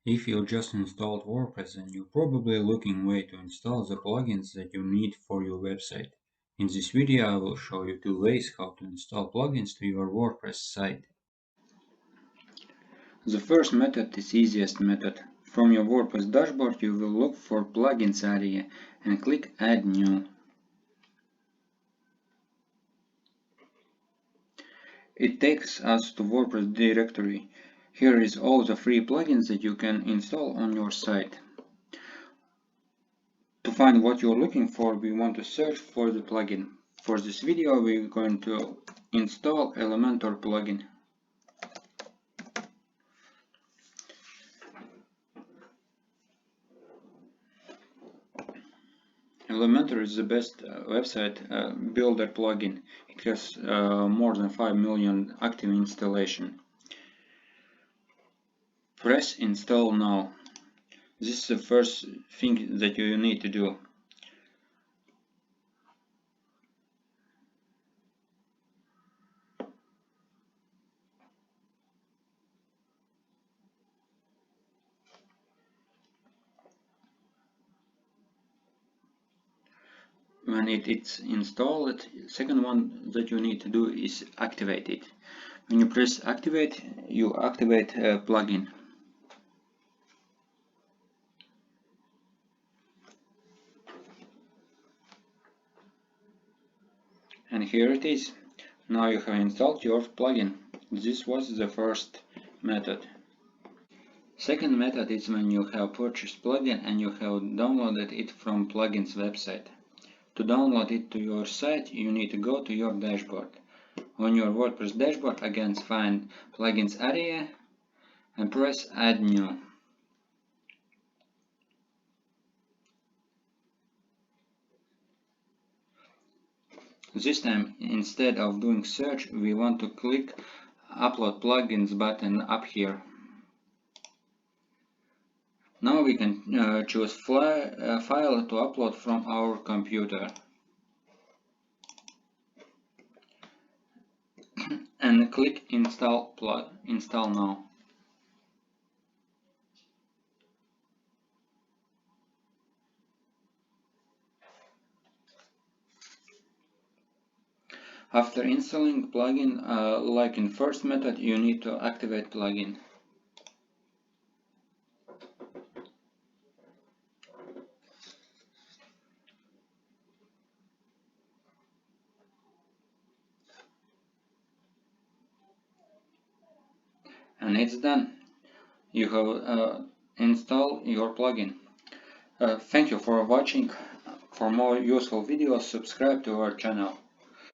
If you just installed WordPress, then you're probably looking way to install the plugins that you need for your website. In this video I will show you 2 ways how to install plugins to your WordPress site. The first method is easiest method. From your WordPress dashboard you will look for Plugins area and click Add New. It takes us to WordPress directory. Here is all the free plugins that you can install on your site. To find what you're looking for, we want to search for the plugin. For this video, we're going to install Elementor plugin. Elementor is the best website builder plugin. It has more than 5 million active installation. Press install now. This is the first thing that you need to do. When it's installed, second one that you need to do is activate it. When you press activate, you activate a plugin. And here it is. Now you have installed your plugin. This was the first method. Second method is when you have purchased plugin and you have downloaded it from plugins website. To download it to your site, you need to go to your dashboard. On your WordPress dashboard, again find Plugins area and press Add New. This time, instead of doing search, we want to click Upload Plugins button up here. Now we can choose file to upload from our computer. And click Install now. After installing plugin, like in first method, you need to activate plugin. And it's done. You have installed your plugin. Thank you for watching. For more useful videos, subscribe to our channel.